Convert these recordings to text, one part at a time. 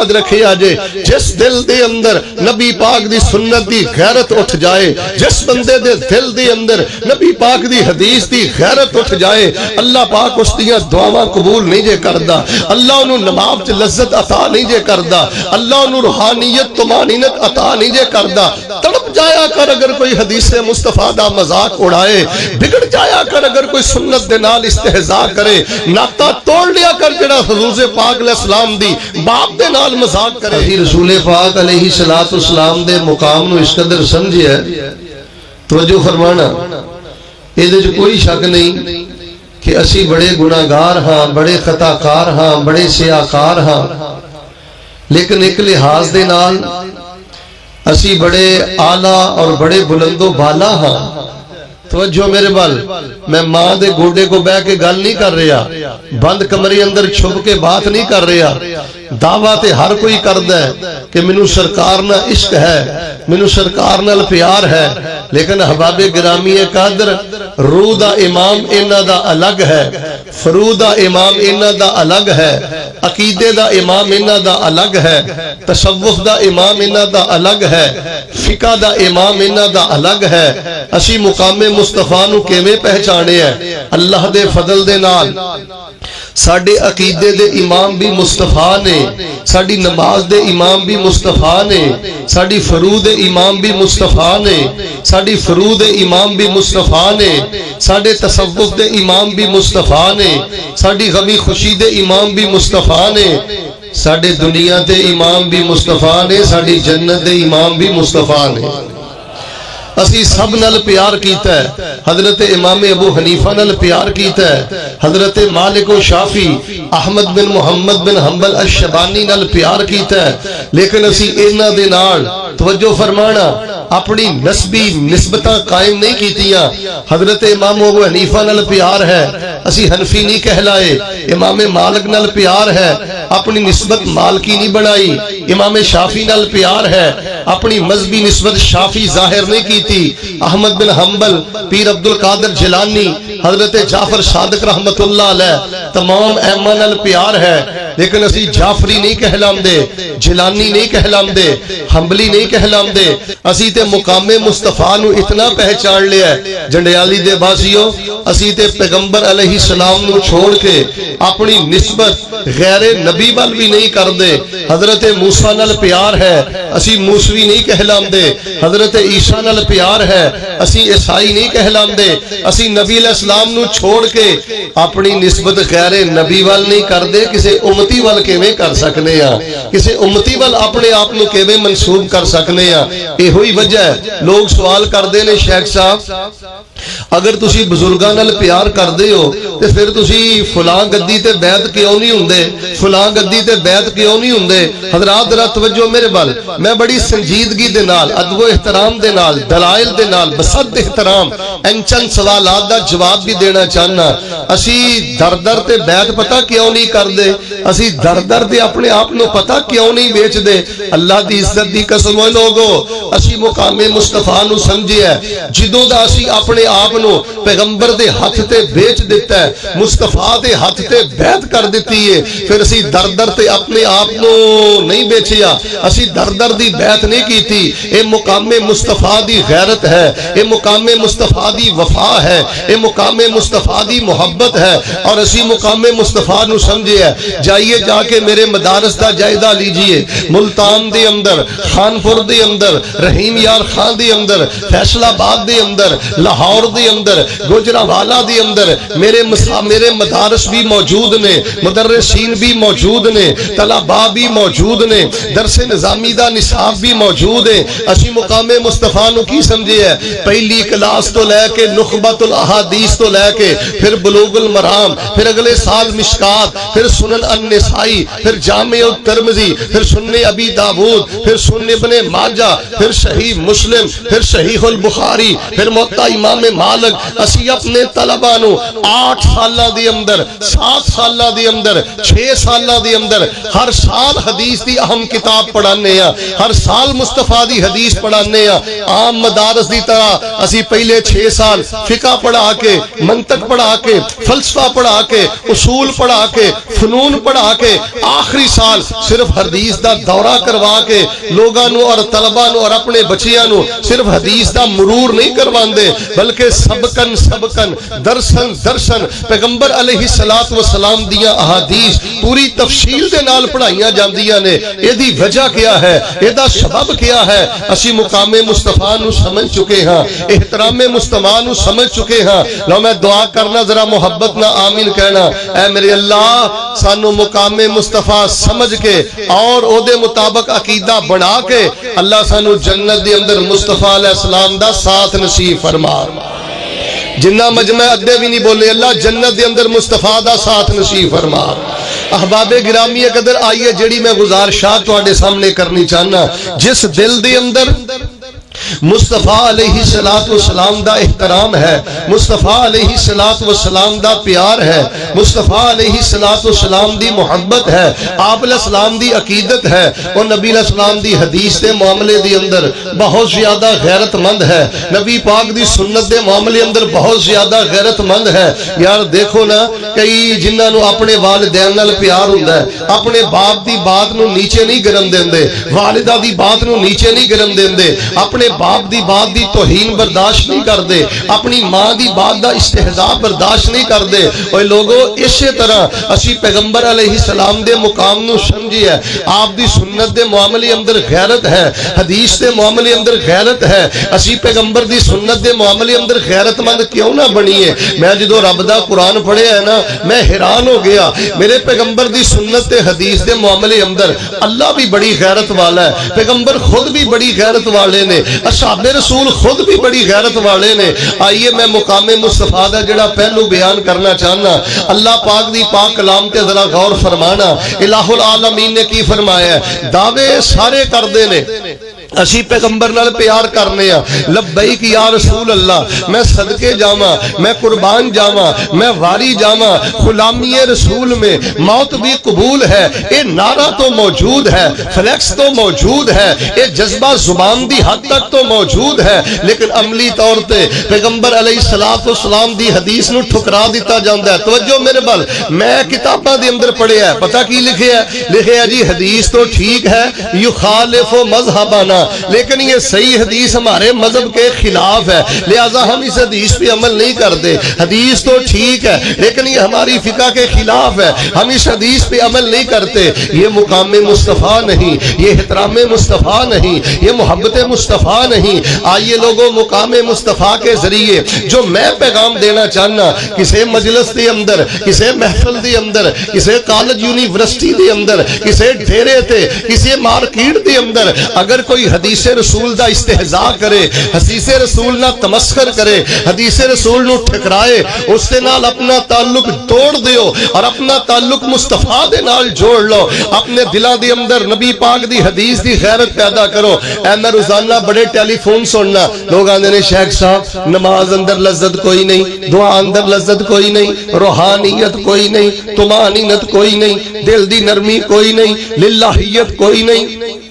یاد رکھے آجے جس دل دے اندر نبی پاک دی سنت دی غیرت اٹھ جائے، جس بندے دے دل دے اندر نبی پاک دی حدیث دی غیرت اٹھ جائے، اللہ پاک اس دیاں دعاواں قبول نہیں جے کردا، اللہ انہوں نماز لذت عطا نہیں جے کردا، اللہ انہوں روحانیت طمانینت عطا نہیں جے کردا۔ تڑپ جایا کر اگر کوئی حدیث مصطفیٰ دا مذاق اڑائے، بگڑ جایا کر اگر کوئی سنت دے نال استہزاء کرے، ناتا توڑ لیا کر جڑا حضور پاک علیہ السلام دی باپ دے نال مذاق کرے۔ رسول پاک علیہ السلام دے مقام نو اس قدر سمجھے ہے، توجہ فرمانا، یہ کوئی شک نہیں کہ اسی بڑے گناہگار ہاں، بڑے خطاکار ہاں، بڑے سیاکار ہاں، لیکن ایک لحاظ دے نال اسی بڑے آلہ اور بڑے بلند و بالا ہاں۔ توجہ میرے بال، میں ماں دے گوڑے کو بہ کے گل نہیں کر رہا، بند کمرے اندر چھپ کے بات نہیں کر رہا، دعویٰ تے ہر کوئی کردا ہے کہ منو سرکار نہ عشق ہے، منو سرکار نال پیار ہے، لیکن احباب گرامی قدر روح دا امام انہاں دا الگ ہے، فروع دا امام انہاں دا الگ ہے، عقیدے دا امام انہاں دا الگ ہے، تصوف دا امام انہاں دا الگ ہے، فقہ دا امام انہاں دا الگ ہے۔ اسی مقام مصطفیٰ نو کیویں پہچانے ہیں؟ اللہ دے فضل دے نال ساڑھے عقیدے دے امام بھی مصطفیٰ نے، ساڑھی نماز دے امام بھی مصطفیٰ نے، ساڑھی فروع دے امام بھی مصطفیٰ نے، ساڑھی فروع دے امام بھی مصطفیٰ نے، ساڑھے تصوف دے امام بھی مصطفیٰ نے، ساڑھی غمی خوشی دے امام بھی مصطفیٰ نے، ساڑھے دنیا دے امام بھی مصطفیٰ نے، ساڑھی جنت دے امام بھی مصطفیٰ نے۔ اسی سب نال پیار کیتا ہے، حضرت امام ابو حنیفہ نال پیار کیتا ہے، حضرت مالک و شافی احمد بن محمد بن حنبل الشیبانی نال پیار کیتا ہے، لیکن اسی اینا دے نال توجہ فرمانا اپنی نسبی نسبتاں قائم نہیں کیتیاں۔ حضرت امام ابو حنیفہ نال پیار ہے، اسی حنفی نہیں کہلائے، امام مالک نال پیار ہے، اپنی نسبت مالکی نہیں بنائی، امام شافی نال پیار ہے، اپنی مذہبی نسبت شافی ظاہر نہیں کی تھی، احمد بن حنبل، پیر عبدالقادر جیلانی، حضرت جعفر صادق رحمت اللہ علیہ، تمام ائمہ نال پیار ہے، لیکن اسی جعفری نہیں کہلام دے، جیلانی نہیں کہلام دے، حنبلی نہیں کہلام دے، اسی تے مقام مصطفیٰ نو اتنا پہچان لیا ہے۔ جنڈیالی دے بازیوں، اسی تے پیغمبر علیہ السلام نو چھوڑ کے اپنی نسبت غیر نبی وال بھی نہیں کر دے۔ حضرت موسیٰ نال پیار ہے، اسی موسوی نہیں کہلام دے، حضرت عیسیٰ نال پیار ہے، اسی عیسائی نہیں کہلام دے، اسی نبی علیہ السلام نو چھوڑ کے اپنی نسبت غیر نبی وال نہیں کر دے، کسے امتی وال کیویں کر سکنے ہاں، کسے امتی وال اپنے آپ نو کیویں منسوب کر سکنے ہاں۔ یہ ہوئی وجہ ہے لوگ سوال کر دے نے شیخ صاحب اگر تسی بزرگاں نال پیار کر دے ہو تے پھر تسی فلاں گدی تے بیعت کیوں نہیں ہوندے، فلاں گدی تے بیعت کیوں نہیں ہوندے؟ حضرات ذرا توجہ میرے بال، میں بڑی سنجیدگی دے نال، ادب و احترام دے نال، دلائل دے نال، بصد احترام ان چند سوالات دا جواب بھی دینا چاہنا۔ اسی در در تے بیعت پتہ کیوں نہیں کر دے؟ اسی در در تے اپنے آپ نو پتہ کیوں نہیں بیچ دے؟ اللہ دی عزت دی قسم ہے لوگو، اسی مقام مصطفیٰ نو سمجھے ہے، جدوں دا اسی اپنے آپ نو پیغمبر دے ہاتھ تے بیچ دیتا ہے، مصطفیٰ دے ہاتھ تے بیعت کر دیتی ہے، پھر اسی در در تے اپنے آپ نو نہیں بیچیا، اسی در در دی بیعت نہیں کی تھی۔ اے مقام مصطفیٰ دی غیرت ہے، اے مقام مصطفیٰ دی وفا ہے، اے مقام مصطفیٰ دی محبت ہے، اور اسی مقام مصطفیٰ نو سمجھے ہے۔ جائیے جا کے میرے مدارس دا جائزہ لیجئے، ملتان دے اندر، خانپور دے اندر، رحیم یار خان دے اندر، فیصل آباد دے اندر، لاہور دے اندر، گجرانوالہ دے اندر میرے مدارس بھی موجود نے، مدرسین بھی موجود نے، طلباء بھی موجود نے، درس نظامی دا نصاب بھی موجود ہے۔ اسی مقام مصطفیٰ نو کی سمجھے ہے؟ پہلی کلاس تو لے کے نخبۃ الاحادیث تو لے کے پھر بلوغ المرام، پھر اگلے سال مشکات، پھر سنن النسائی، پھر جامع الترمذی، پھر سنن ابی داود، پھر سنن ابن ماجہ، پھر صحیح مسلم، پھر صحیح البخاری، پھر موطا امام مالک۔ اسی اپنے طلباء نو 8 سالہ دی اندر، 7 سالہ دی اندر، 6 سالہ دی اندر ہر سال حدیث دی اہم کتاب پڑھانے ہیں، ہر سال مصطفیٰ دی حدیث پڑھانے ہیں۔ عام مدارس دی طرح اسی پہلے 6 سال فقہ پڑھا کے، منطق پڑھا کے، فلسفہ پڑھا کے، اصول پڑھا کے، فنون پڑھا پڑھا کے آخری سال صرف حدیث دا دورہ کروا کے لوگاں نو اور طلباء نو اور اپنے بچیاں نو صرف حدیث دا مرور نہیں کرواندے بلکہ سبقن درسن پیغمبر علیہ السلام دیا احادیث پوری تفصیل دے نال پڑھائیاں جاندیاں نے. اے دی وجہ کیا ہے, اے دا سبب کیا ہے؟ اسی مقام مصطفیٰ نو سمجھ چکے ہاں, احترام مصطفیٰ نو سمجھ چکے ہاں. لو میں دعا کرنا ذرا محبت نہ آمین کہنا. اے میرے اللہ سانو مقام مصطفیٰ سمجھ کے اور او دے مطابق عقیدہ بنا کے اللہ سانو جنت دے اندر مصطفیٰ علیہ السلام دا ساتھ نصیب فرما. جنہ مجمع ادھے بھی نہیں بولے اللہ جنت دے اندر مصطفیٰ دا ساتھ نصیب فرما. احباب گرامی قدر آئیے جڑی میں گزارشات تواڈے سامنے کرنی چاہنا. جس دل دے اندر مصطفیٰ علیہ السلام دا احترام ہے, مصطفیٰ علیہ السلام دا پیار ہے, مصطفیٰ علیہ السلام دی محبت ہے, آپ علیہ السلام دی عقیدت ہے, اور نبی علیہ السلام دی حدیث دے معاملے دی اندر بہت زیادہ غیرت مند ہے, نبی پاک دی سنت دے معاملے اندر بہت زیادہ غیرت مند ہے. یار دیکھو نا کئی جنہاں نو اپنے والدین نال پیار ہوندا ہے اپنے باپ دی بات نو نیچے نہیں گرن دیندے, والدہ دی بات نو نیچے نہیں گرن دیندے, اپنے باپ دی بات دی توہین برداشت نہیں کر دے, اپنی ماں دی بات دا استہزاء برداشت نہیں کر دے. اوے لوگو اسی طرح اسی پیغمبر علیہ السلام دے مقام نو سمجھی ہے, آپ دی سنت دے معاملے اندر غیرت ہے, حدیث دے معاملے اندر غیرت ہے. اسی پیغمبر دی سنت دے معاملے اندر غیرت مند کیوں نہ بنیے. میں جدو رب دا قرآن پڑھے ہے نا میں حیران ہو گیا. میرے پیغمبر دی سنت تے حدیث دے معاملے اندر اللہ بھی بڑی غیرت والا ہے, پیغمبر خود بھی بڑی غیرت والے نے, اصحاب رسول خود بھی بڑی غیرت والے نے. آئیے میں مقام مصطفیٰ دا جڑا پہلو بیان کرنا چاہنا. اللہ پاک دی پاک کلام تے ذرا غور فرمانا. الہ العالمین نے کی فرمایا ہے, دعوے سارے کر دے نے اسی پیغمبر نال پیار کرنے ہیں, لبیک یا رسول اللہ, میں صدقے جاواں, میں قربان جاواں, میں واری جاواں, غلامی رسول میں موت بھی قبول ہے. اے نعرہ تو موجود ہے, فلیکس تو موجود ہے, اے جذبہ زبان دی حد تک تو موجود ہے, لیکن عملی طور تے پیغمبر علیہ السلام دی حدیث نو ٹھکرا دیتا جاندا ہے. توجہ میرے بل, میں کتاباں دے اندر پڑھیا ہے, پتہ کی لکھے ہے؟ لکھے ہے جی حدیث تو ٹھیک ہے, یخالف مذہبنا, لیکن یہ صحیح حدیث ہمارے مذہب کے خلاف ہے لہذا ہم اس حدیث پہ عمل نہیں کرتے. حدیث تو ٹھیک ہے لیکن یہ ہماری فقہ کے خلاف ہے, ہم اس حدیث پہ عمل نہیں کرتے. یہ مقام مصطفیٰ نہیں, یہ احترام مصطفیٰ نہیں, یہ محبت مصطفیٰ نہیں. آئیے لوگوں مقام مصطفیٰ کے ذریعے جو میں پیغام دینا چاہنا, کسی مجلس دے اندر, کسی محفل دے اندر, کسی کالج یونیورسٹی دے اندر, کسی ڈھیرے تے, کسی مارکیٹ دے اندر اگر کوئی حدیث رسول دا استہزاء کرے, حدیث رسول نہ تمسخر کرے, حدیث رسول نو ٹھکرائے, اس سے نال اپنا تعلق توڑ دیو اور اپنا تعلق مصطفیٰ دے نال جوڑ لو. اپنے دلوں دے اندر نبی پاک دی حدیث دی غیرت پیدا کرو. اے میں روزانہ بڑے ٹیلی فون سننا, لوگ آندے نے شیخ صاحب نماز اندر لذت کوئی نہیں, دعا اندر لذت کوئی نہیں, روحانیت کوئی نہیں, طمانینت کوئی نہیں, دل دی نرمی کوئی نہیں, للہیت کوئی نہیں,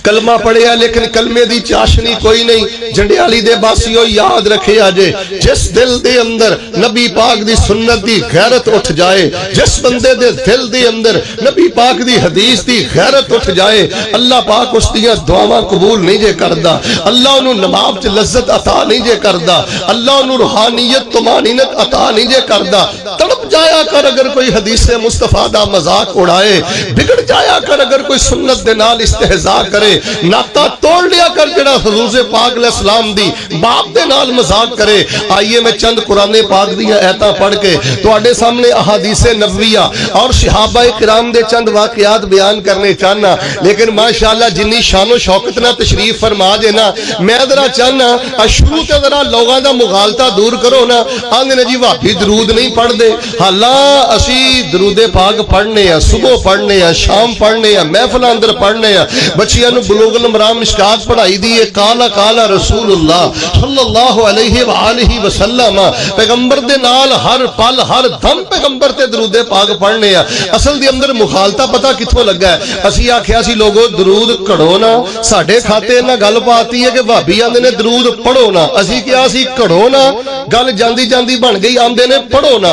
کلمہ پڑھیا لیکن کلمے دی چاشنی کوئی نہیں. جنڈیالی دے باسیو یاد رکھے آجے, جس دل دے اندر نبی پاک دی سنت دی غیرت اٹھ جائے, جس بندے دے دل دے اندر نبی پاک دی حدیث دی غیرت اٹھ جائے, اللہ پاک اس دیاں دعاواں قبول نہیں جے کردا, اللہ انہوں نماز چ لذت عطا نہیں جے کردا, اللہ انہوں روحانیت طمانینت عطا نہیں جے کردا. تڑپ جایا کر اگر کوئی حدیث مصطفیٰ دا مذاق اڑائے, بگڑ جایا کر اگر کوئی سنت دے نال استہزاء کرے, ناتا توڑ لیا کر جڑا حضور پاک علیہ السلام دی باپ دے نال مذاق کرے. آئیے میں چند قرآن پاک دیاں ایتاں پڑھ کے تواڈے سامنے احادیث نبویہ اور صحابہ کرام دے چند واقعات بیان کرنے چاہنا. لیکن ماشاءاللہ جنی شان و شوکت نہ تشریف فرما جے نا, میں ذرا چاہنا شروع تے ذرا لوگاں دا مغالطہ دور کرو نا. آندے نے جی وہابی درود نہیں پڑھ دے, حالاں اسی درود پاک پڑھنے ہیں, صبح پڑھنے ہیں, شام پڑھنے ہیں, محفل اندر پڑھنے ہیں. بچیاں نو بلوغ المرام مشکات پڑھائی دیئے, کالا کالا رسول اللہ صلی اللہ علیہ وآلہ وسلم, پیغمبر دے نال ہر پل ہر دم پیغمبر تے درود پاک پڑھنے ہیں. اصل دی اندر مخالطہ پتہ کتھوں لگا ہے؟ اسی آکھیا سی لوگو درود کڑھو نا, ساڑھے کھاتے نہ گل پاتی ہے کہ بھابی آندے نے درود پڑھو نا, اسی کیا سی کڑھو نا, گل جاندی جاندی بن گئی آندے نے پڑھو نا,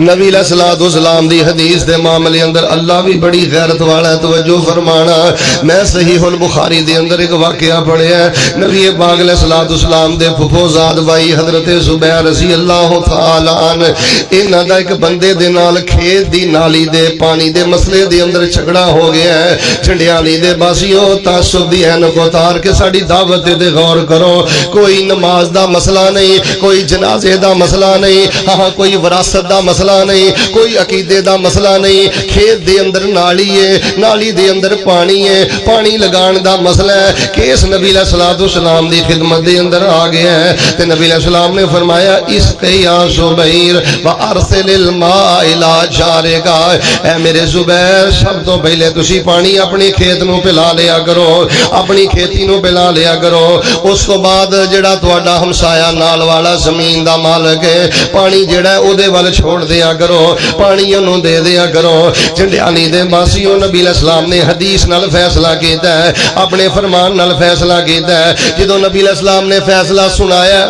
نبی علیہ الصلوۃ والسلام دی حدیث دے معاملے اندر اللہ بھی بڑی غیرت والا ہے. توجہ فرمانا. میں صحیح البخاری دے اندر ایک واقعہ پڑھیا ہے. نبی پاک علیہ الصلوۃ والسلام دے پھپھو زاد بھائی حضرت زبیر رضی اللہ تعالی عنہ انہاں دا ایک بندے دے نال کھیت دی نالی دے پانی دے مسئلے دے اندر جھگڑا ہو گیا ہے. جھنڈیالی دے باسیو تعصب دی این کو اتار کے ساڈی دعوت تے غور کرو. کوئی نماز دا مسئلہ نہیں, کوئی جنازے دا مسئلہ نہیں, ہاں کوئی وراثت دا مسئلہ نہیں, کوئی عقیدے دا مسئلہ نہیں. کھیت دے اندر نالی ہے, نالی دے اندر پانی ہے, پانی لگان دا مسئلہ ہے. کیس نبی علیہ الصلوۃ والسلام دی خدمت دے اندر آ گیا ہے تے نبی علیہ السلام نے فرمایا اسقی یا زبیر وارسل الماء الى جارک. اے میرے زبیر سب تو پہلے تسی پانی اپنی کھیت نو پلا لیا کرو, اپنی کھیتی نو پلا لیا کرو. اس تو بعد جڑا تہاڈا ہمسایا نال والا زمین دا مالک ہے پانی جڑا ہے او دے ول چھوڑ دیا کرو, پانی انہوں دے دیا کرو. جھنڈیالی دے باسیوں نبی علیہ السلام نے حدیث نال فیصلہ کیتا ہے, اپنے فرمان نال فیصلہ کیتا ہے. جدوں نبی علیہ السلام نے فیصلہ سنایا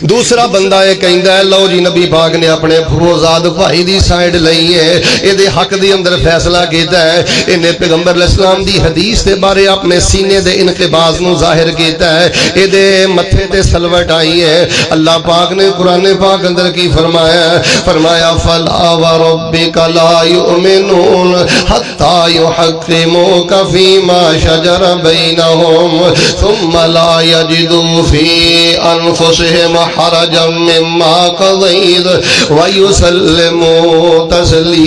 دوسرا بندہ یہ کہندا ہے لو جی نبی پاک نے اپنے پھوزاد بھائی دی سائیڈ لئی ہے, اے دے حق دی اندر فیصلہ کیتا ہے. انہیں پیغمبر علیہ السلام دی حدیث دے بارے اپنے سینے دے انقباض نو ظاہر کیتا ہے, اے دے متھے تے سلوٹ آئی ہے. اللہ پاک نے قرآن پاک اندر کی فرمایا, فرمایا فلا وربک لا یؤمنون حتی یحکموک فیما شجر بینہم ثم لا یجدوا فی انفسہم حرجا مما قضيت ويسلموا تسليما.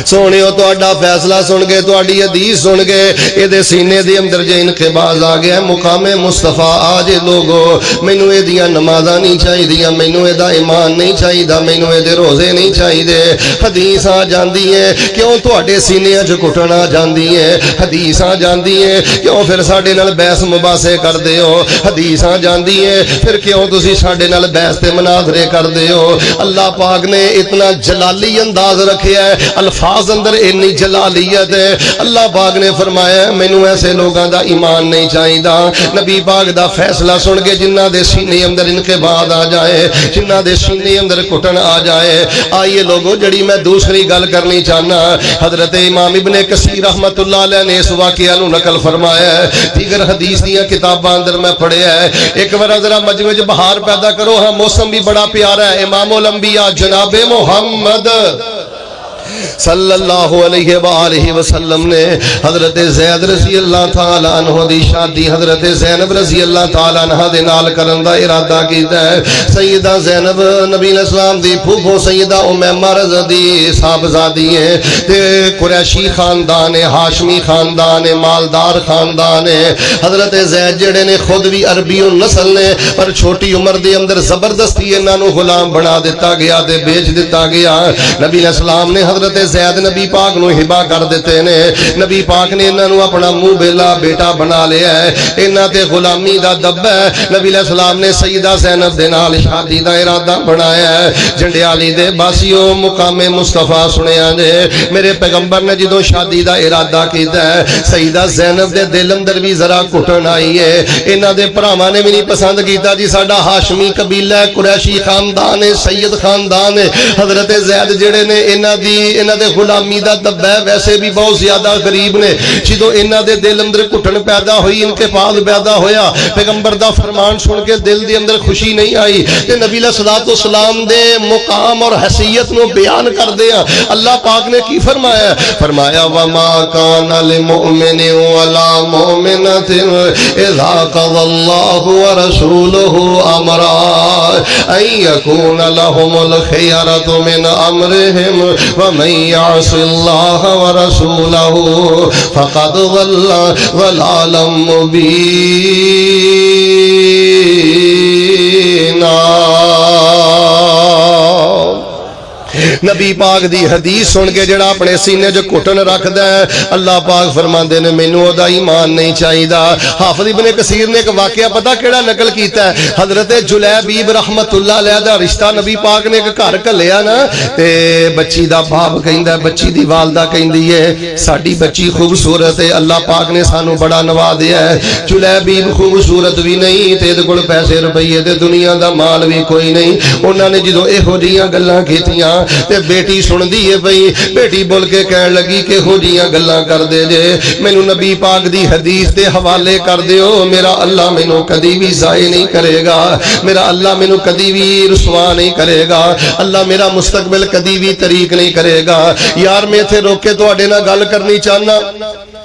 سونیو تہاڈا فیصلہ سن کے تہاڈی حدیث سن کے اے دے سینے دے اندر جے انقباض آ گیا مقام مصطفیٰ آ جے لوگو مینوں اے دیاں نمازاں نہیں چاہیدیاں, مینوں اے دا ایمان نہیں چاہیدا, مینوں اے دے روزے نہیں چاہیدے. حدیث آ جاندی ہے کیوں تہاڈے سینے وچ گھٹن آ جاندی ہے, حدیث آ جاندی ہے کیوں پھر ساڈے نال بحث مباحثے کردے ہو, حدیث آ جاندی ہے پھر کیوں تسی ساڈے نال بحث تے مناظرے کردے ہو. اللہ پاک نے اتنا جلالی انداز رکھیا ہے, الفاظ اندر اتنی جلالیت ہے. اللہ پاک نے فرمایا مینوں ایسے لوگاں دا ایمان نہیں چاہیدا. نبی پاک دا فیصلہ سن کے جنہ دے سینے اندر انقباض آ جائے, جنہ دے سینے اندر گھٹن آ جائے. آئیے لوگوں جڑی میں دوسری گل کرنی چاہنا, حضرت امام ابن کثیر رحمت اللہ علیہ نے اس واقعہ نو نقل فرمایا ہے, دیگر حدیث دیاں کتاباں اندر میں پڑھیا ہے. ایک بار ذرا مجمع وچ بہار پیدا کرو, ہاں موسم بھی بڑا پیارا ہے. امام الانبیاء جناب محمد صلی اللہ علیہ وآلہ وسلم نے حضرت زید رضی اللہ تعالی عنہ دی شادی حضرت زینب رضی اللہ تعالی عنہ دے نال کرن دا ارادہ کیتا ہے. سیدہ زینب نبی علیہ السلام دی پھوپھو سیدہ امیمہ رضی صاحبزادی ہے تے قریشی خاندان ہے, ہاشمی خاندان ہے, مالدار خاندان ہے. حضرت زید جڑے نے خود بھی عربی نسل نے پر چھوٹی عمر دے اندر زبردستی انہاں نو غلام بنا دیتا گیا تے بیچ دیتا گیا. نبی علیہ السلام نے حضرت زید نبی پاک نو ہبا کر دیتے نے. نبی پاک نے انہاں نو اپنا منہ بیلا بیٹا بنا لیا ہے, انہاں تے غلامی دا دبا ہے. نبی علیہ السلام نے سیدہ زینب دے نال شادی دا ارادہ بنایا ہے. جھنڈیالی دے باسیو مقام مصطفیٰ سنیا جے میرے پیغمبر نے جدوں شادی دا ارادہ کیتا ہے سیدہ زینب دے دل اندر بھی ذرا گھٹن آئی ہے. انہاں دے بھراواں نے بھی نہیں پسند کیتا جی ساڈا ہاشمی قبیلہ ہے, قریشی خاندان ہے, سید خاندان ہے. حضرت زید جڑے نے انہاں دے غلامی دا دبا ہے, ویسے بھی بہت زیادہ غریب نے. جدوں انہاں دے دل اندر گھٹن پیدا ہوئی, انقباض پیدا ہویا, پیغمبر دا فرمان سن کے دل دے اندر خوشی نہیں آئی تے نبی علیہ الصلوۃ والسلام دے مقام اور حیثیت نو بیان کر دیا. اللہ پاک نے کی فرمایا, فرمایا وما کان للمؤمن ولا مؤمنۃ اذا قضى الله ورسوله امرا ان يكون لهم الخيرة من امرهم ومن يعص الله ورسوله فقد ضل ضلالا مبينا. نبی پاک دی حدیث سن کے جڑا اپنے سینے جو گھٹن رکھدا ہے اللہ پاک فرماندے نے مینوں او دا ایمان نہیں چاہیدا۔ حافظ ابن کثیر نے ایک واقعہ پتہ کیڑا نقل کیتا ہے، حضرت جلیبیب رحمت اللہ علیہ دا رشتہ نبی پاک نے ایک گھر گھلیا نا تے بچی دا باپ کہندا ہے، بچی دی والدہ کہندی ہے ساڈی بچی خوبصورت ہے، اللہ پاک نے سانو بڑا نوازیا ہے، جلیبیب خوبصورت بھی نہیں تے دے کول پیسے روپیے تے دنیا دا مال بھی کوئی نہیں۔ انہاں نے جدوں ایہو جیاں گلاں کیتیاں تے بیٹی سندی ہے پئی، بیٹی بول کے کہن لگی کہ ہو جیاں گلاں کر دے جے مینوں نبی پاک دی حدیث دے حوالے کر دیو، میرا اللہ مینوں کدی بھی ضائع نہیں کرے گا، میرا اللہ مینوں کدی بھی رسوا نہیں کرے گا، اللہ میرا مستقبل کدی بھی طریق نہیں کرے گا۔ یار میں تھے روک کے تواڈے نال گل کرنی چاہنا،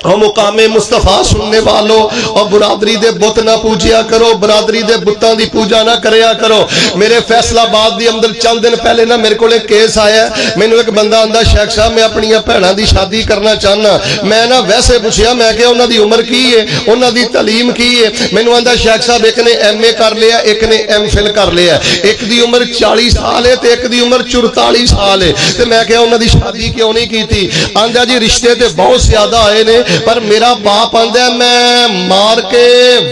اور مقام مصطفیٰ سننے والو اور برادری دے بت نہ پوجیا کرو، برادری دے بتاں دی پوجا نہ کریا کرو۔ میرے فیصلہ آباد دی اندر چند دن پہلے نا میرے کو ایک کیس آیا ہے، مینوں ایک بندہ آندا شیخ صاحب میں اپنی بھیناں دی شادی کرنا چاہنا، میں نا ویسے پوچھیا میں کہ انہاں دی عمر کی ہے، انہاں دی تعلیم کی ہے، مینوں آندا شیخ صاحب ایک نے ایم اے کر لیا، ایک نے ایم فل کر لیا، ایک دی عمر 40 سال ہے تے ایک دی عمر 44 سال ہے، تے میں کہ انہاں دی شادی کیوں نہیں کیتی؟ آندا جی رشتے تے بہت زیادہ آئے نے پر میرا باپ آندا میں مار کے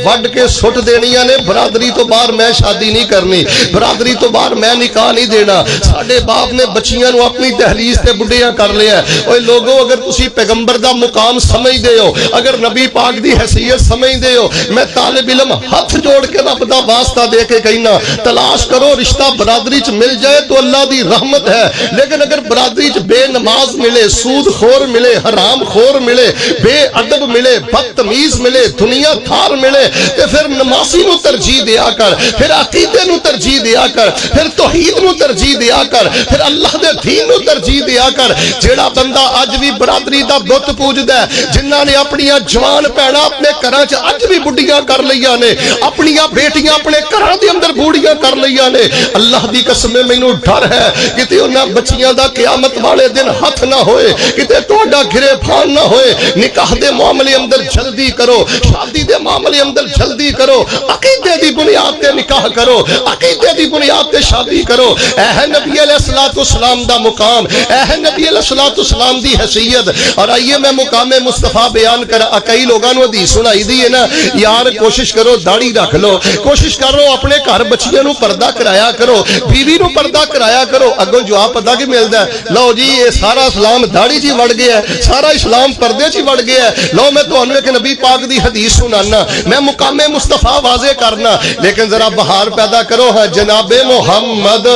وڈ کے سٹ دینیاں نے، برادری تو باہر میں شادی نہیں کرنی، برادری تو باہر میں نکاح نہیں دینا۔ ساڈے باپ نے بچیاں نو اپنی دہلیز تے بڈھیاں کر لیا ہے۔ اوے لوگوں اگر تسی پیغمبر دا مقام سمجھ دے ہو، اگر نبی پاک دی حیثیت سمجھ دے ہو، میں طالب علم ہاتھ جوڑ کے رب دا واسطہ دے کے کہنا تلاش کرو، رشتہ برادری چ مل جائے تو اللہ دی رحمت ہے، لیکن اگر برادری چ بے نماز ملے، سود خور ملے، حرام خور ملے، بے ادب ملے، بدتمیز ملے، دنیا تھار ملے تے پھر نمازی نو ترجیح دیا کر، پھر عقیدے نو ترجیح دیا کر، پھر توحید نو ترجیح دیا کر، پھر اللہ دے دین نو ترجیح دیا کر۔ جیڑا بندہ اج بھی برادری دا بت پوجدا ہے، جنہاں نے اپنی جوان بہنا اپنے گھراں چ اج بھی بڈھیاں کر لیاں نے، اپنی بیٹیاں اپنے گھراں دے اندر بوڑھیاں کر لیاں نے، اللہ دی قسم مینوں ڈر ہے کتے انہاں بچیاں دا قیامت والے دن ہاتھ نہ ہوئے، کتے تہاڈا گھرے پھان نہ ہوئے۔ نکاح دے معاملے اندر جلدی کرو، شادی دے معاملے اندر جلدی کرو، عقیدے دی بنیاد تے نکاح کرو، عقیدے دی بنیاد تے شادی کرو۔ اے ہے نبی علیہ الصلوۃ والسلام دا مقام، اے ہے نبی علیہ الصلوۃ والسلام دی حیثیت۔ اور آئیے میں مقام مصطفیٰ بیان کر، کئی لوگاں نو حدیث سنائی دی ہے نا یار کوشش کرو داڑھی رکھ لو، کوشش کرو اپنے گھر بچیاں نو پردہ کرایا کرو، بیوی نو پردہ کرایا کرو، اگوں جواب پتہ کی ملدا ہے، لو جی یہ سارا اسلام داڑھی چ وڑ گیا ہے، سارا اسلام پردے چ وڑ گیا ہے۔ لو میں تانوں ایک نبی پاک دی حدیث سنانا، میں مقام مصطفیٰ واضح کرنا، لیکن ذرا بہار پیدا کرو ہاں جناب محمد۔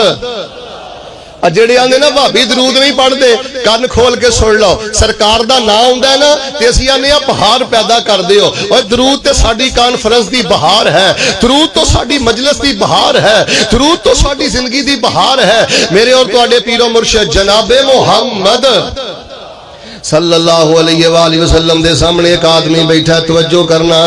جڑے آندے نا بھابی درود نہیں پڑھتے، کان کھول کے سن لو، سرکار دا نام ہوندا ہے نا تے اسی آنے بہار پیدا کر دیو۔ اور درود تے ساڈی کانفرنس دی بہار ہے، درود تو ساڈی مجلس دی بہار ہے، درود تو ساڈی زندگی دی بہار ہے۔ میرے اور تواڈے پیر و مرشد جناب محمد صلی اللہ علیہ وآلہ وسلم دے سامنے ایک آدمی بیٹھا ہے، توجہ کرنا،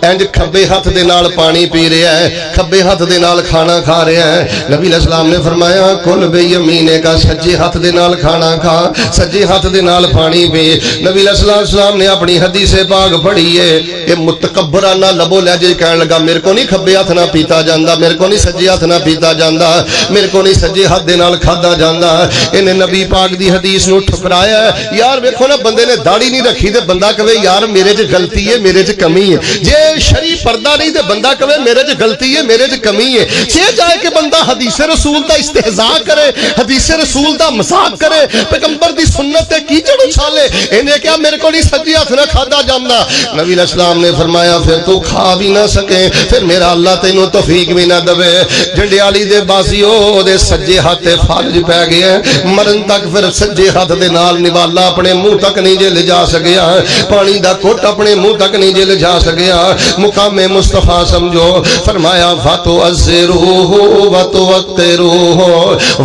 انج کھبے ہاتھ دے نال پانی پی رہا ہے، کھبے ہاتھ دے نال کھانا کھا رہا ہے۔ نبی علیہ السلام نے فرمایا کل بے یمینے کا، سجے ہاتھ دے نال کھانا کھا، سجے ہاتھ دے نال پانی پی۔ نبی علیہ السلام نے اپنی حدیث پاک پڑھی ہے، یہ متکبرانہ لبو لہجے کہنے لگا میرے کو نہیں کھبے ہاتھ نہ پیتا جاندا، میرے کو نہیں سجے ہاتھ نہ پیتا جاندا، میرے کو نہیں سجے ہاتھ دے نال کھادا جاندا۔ انہیں نبی پاک دی حدیث نو ٹھکرایا ہے۔ یار ویکھو نا بندے نے داڑھی نہیں رکھی تے بندہ کہے یار میرے چ غلطی ہے، میرے چ کمی ہے۔ جے شرعی پردہ نہیں تے بندہ کہے میرے چ غلطی ہے، میرے چ کمی ہے۔ جے جائے کہ بندہ حدیث رسول دا استہزاء کرے، حدیث رسول دا مذاق کرے، پیغمبر دی سنت تے کیچڑ اچھالے، انہیں کیا میرے کو نہیں سجے ہاتھ نہ کھادا جاندا۔ نبی علیہ السلام نے فرمایا پھر تو کھا بھی نہ سکے، پھر میرا اللہ تینوں توفیق بھی نہ دے۔ جنڈیالی دے بازیو دے سجے ہاتھ تے فالج پہ گئے، مرن تک پھر سجے ہاتھ دے نال نوالا اپنے منہ تک نہیں جے لے جا سکیا، پانی دا گھٹ اپنے منہ تک نہیں جے لے جا سکیا۔ مقام مصطفیٰ سمجھو، فرمایا وَتُعَزِّرُوهُ وَتُوَقِّرُوهُ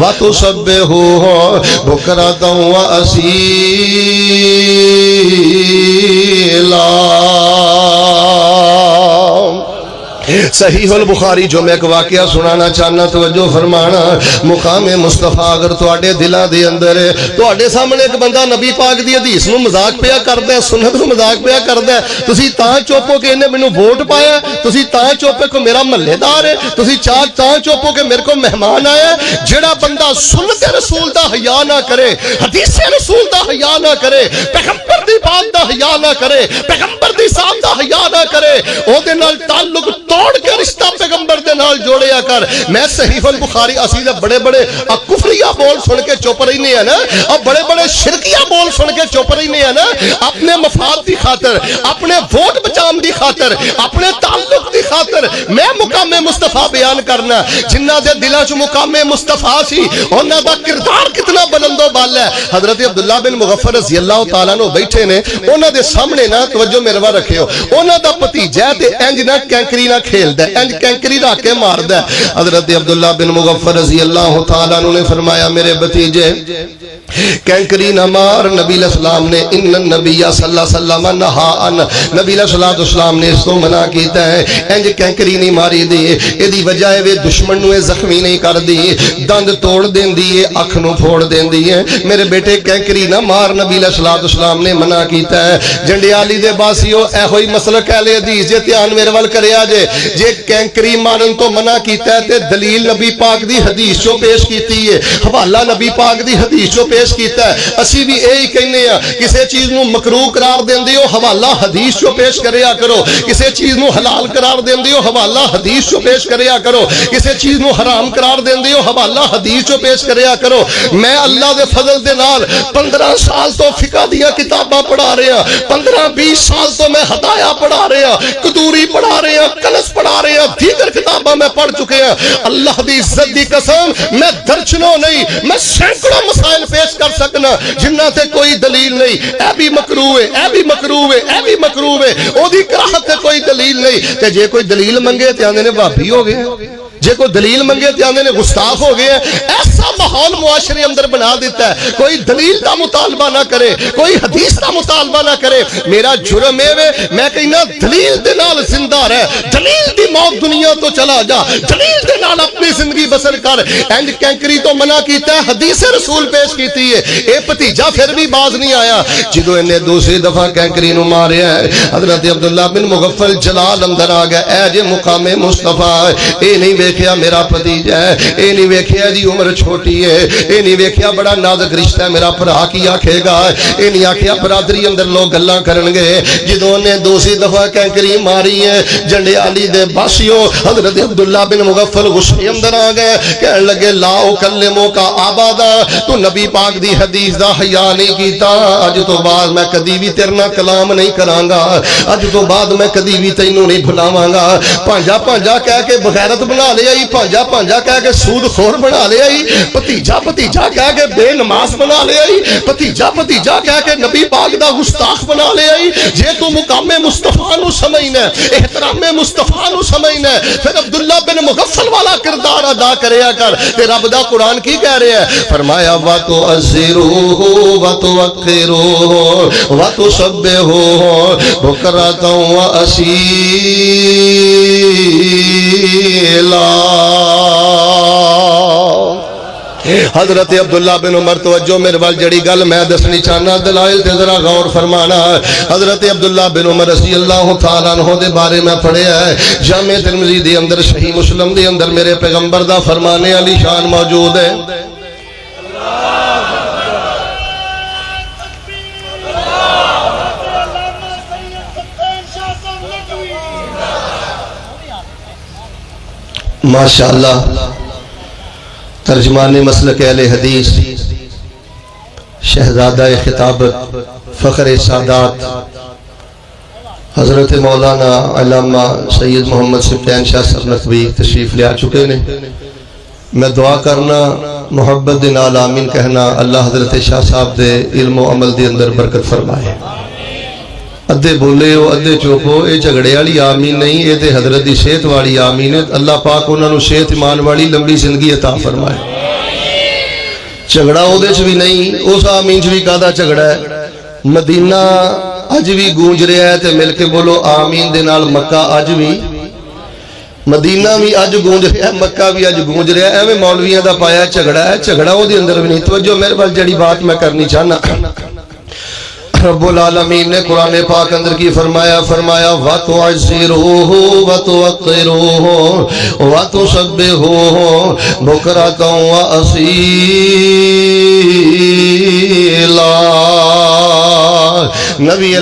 وَتُسَبِّحُوهُ بُكْرَةً وَأَصِيلًا۔ صحیح البخاری جو میں ایک واقعہ سنانا چاہنا توجہ فرمانا مقام مصطفیٰ اگر تواڈے دلاں دے اندر تواڈے سامنے ایک بندہ نبی پاک دی حدیث نو مذاق پیا کردا ہے سنت نو مذاق پیا کردا ہے تسی تاں چپ ہو کہ انہیں مینوں ووٹ پایا تسی تاں چپ ہو کہ میرا محلے دار ہے تسی تاں چپ ہو کہ میرے کو مہمان آیا جڑا بندہ سنت رسول دا حیا نہ کرے حدیث رسول دا حیا نہ کرے پیغمبر دی بات دا حیا نہ کرے پیغمبر دی ذات دا حیا نہ کرے او دے نال تعلق توڑ کے رشتہ پیغمبر دے نال جوڑیا کر میں صحیح البخاری اسی دے بڑے بڑے کفریہ بول سن کے چپ رہنے ہیں نا اور بڑے بڑے شرکیہ بول سن کے چپ رہنے ہیں نا اپنے مفاد دی خاطر اپنے ووٹ بچان دی خاطر اپنے تعلق دی خاطر میں مقام مصطفیٰ بیان کرنا جنہ دے دلاں چ مقام مصطفیٰ سی انہاں دا کردار کتنا بلند و بالا ہے حضرت عبداللہ بن مغفر رضی اللہ تعالیٰ عنہ بیٹھے نے انہاں دے سامنے نا توجہ میرے وا رکھیو انہاں دا بھتیجا تے انج نہ کینکری نہ کھیلدا ہے انج کینکری رکھ کے ماردا ہے حضرت عبداللہ بن مغفر رضی اللہ تعالیٰ عنہ نے فرمایا میرے بھتیجے کینکری نہ مار نبی علیہ السلام نے ان النبی صلی اللہ علیہ وسلم نہا ان نبی علیہ السلام نے اس کو منع کیتا ہے انج کینکری نہیں ماری دی ایدی وجہ ہے دشمن نو زخمی نہیں کر دی دند توڑ دیندی ہے اکھ نو پھوڑ دیندی ہے میرے بیٹے کینکری نہ مار نبی علیہ السلام نے منع کیتا ہے جنڈیالی دے باسیو اے ہوئی مسلک اہل حدیث جے دھیان میرے ول کریا جے کینکری مارن تو منع کیتا ہے تے دلیل نبی پاک دی حدیث چوں پیش کیتی ہے حوالہ نبی پاک دی حدیث چوں پیش کیتا ہے اسی بھی یہی کہنے ہیں کسی چیز نو مکروہ قرار دیندے ہو حوالہ حدیث چوں پیش کریا کرو کسی چیز نو حلال قرار دیندے ہو حوالہ حدیث چوں پیش کریا کرو کسی چیز نو حرام قرار دیندے ہو حوالہ حدیث چوں پیش کریا کرو میں اللہ دے فضل دے نال 15 سال تو فقہ دیاں کتاباں پڑھا رہے ہیں 15-20 سال تو میں ہدایہ پڑھا رہے ہیں قدوری پڑھا رہے ہیں کنس پڑھا رہے ہیں دیگر کتاباں میں پڑھ چکے ہیں اللہ دی عزت دی قسم میں درجنوں نہیں میں سینکڑوں مسائل پیش کر سکنا جنہ تے کوئی دلیل نہیں اے بھی مکروہ ہے اے بھی مکروہ ہے اے بھی مکروہ ہے او دی کراہت تے کوئی دلیل نہیں تے جے کوئی دلیل منگے تے آندے نے بھابی ہو گئے جے کوئی دلیل منگے تے آندے نے گستاخ ہو گئے ایسا ماحول معاشرے اندر بنا دیتا ہے کوئی دلیل دا مطالبہ نہ کرے کوئی حدیث دا مطالبہ نہ کرے میرا جرم ہے میں کہنا دلیل دے نال زندہ رہ دلیل دی موت دنیا تو چلا جا دلیل دے نال اپنی زندگی بسر کر اینڈ کینکری تو منع کیتا ہے حدیث رسول پیش کیتی ہے اے بھتیجا پھر بھی باز نہیں آیا جدو انہیں دوسری دفعہ کینکری نو ماریا ہے حضرت عبداللہ بن مغفل جلال اندر آ گیا اے جے مقام مصطفیٰ اے نہیں ویکھیا میرا بھتیجا ہے اے نہیں ویکھیا دی عمر چھوٹی ہے اے نہیں ویکھیا بڑا نازک رشتہ ہے میرا بھرا کی آکھے گا اے نہیں آکھیا برادری اندر لوگ گلاں کرن گے جدوں نے دوسری دفعہ کینکری ماری ہے جنڈیالی دے باسیوں حضرت عبداللہ بن مغفل غصے اندر آ گئے کہنے لگے لا اکلمو کا آبادا تو نبی پاک دی حدیث دا حیا نہیں کیتا اج تو بعد میں کدی بھی تیرنا کلام نہیں کرانگا اج تو بعد میں کدی بھی تینوں نہیں بھلاواں گا پانجا پانجا کہہ کے بغیرت بنا لے آئی پانجا پانجا کہہ کے سود خور بنا لے آئی بھتیجا بھتیجا کہہ کے بے نماز بنا لے آئی بھتیجا بھتیجا کہہ کے نبی پاک دا گستاخ بنا لے آئی جے تو مقام مصطفیٰ نو سمجھنا احترام مصطفیٰ نو سمجھنا پھر عبداللہ بن مغفل والا کردار ادا کریا کر تے رب دا قرآن کی کہہ رہے ہیں فرمایا وَتُعَزِّرُوهُ وَتُوَقِّرُوهُ وَتُسَبِّحُوهُ بُكْرَةً وَأَصِيلًا حضرت عبداللہ بن عمر توجہ میرے وال جڑی گل میں دسنی چاہنا دلائل تے ذرا غور فرمانا حضرت عبداللہ بن عمر رضی اللہ تعالیٰ عنہ دے بارے میں پڑھے ہے جامع ترمذی دے اندر صحیح مسلم دے اندر میرے پیغمبر دا فرمانے علی شان موجود ہے ماشاءاللہ ترجمان مسلک اہل حدیث شہزادہ خطابت فخر سادات حضرت مولانا علامہ سید محمد سفتین شاہ صاحب نقوی تشریف لے آ چکے نے میں دعا کرنا محبت دے نال آمین کہنا اللہ حضرت شاہ صاحب دے علم و عمل دے اندر برکت فرمائے ادھے بولے ہو ادھے چوپو اے جھگڑے والی آمین نہیں اے تے حضرت دی صحت والی آمین ہے اللہ پاک انہاں نو صحت ایمان والی لمبی زندگی عطا فرمائے جھگڑا او دے چ بھی نہیں اس آمین چ بھی کادا جھگڑا ہے مدینہ اج بھی گونج رہا ہے تے مل کے بولو آمین دے نال مکہ اج بھی مدینہ بھی اج گونج رہا ہے، مکہ بھی اج گونج رہا ہے، ایویں مولویاں دا پایا جھگڑا ہے، جھگڑا وہ دے اندر بھی نہیں۔ توجہ میرے وال جڑی بات میں کرنی چاہنا، رب العالمین نے قرآن پاک اندر کی فرمایا، وَتُعَزِّرُوهُ وَتُوَقِّرُوهُ وَتُسَبِّحُوهُ بُكْرَةً وَأَصِيلًا۔ نبی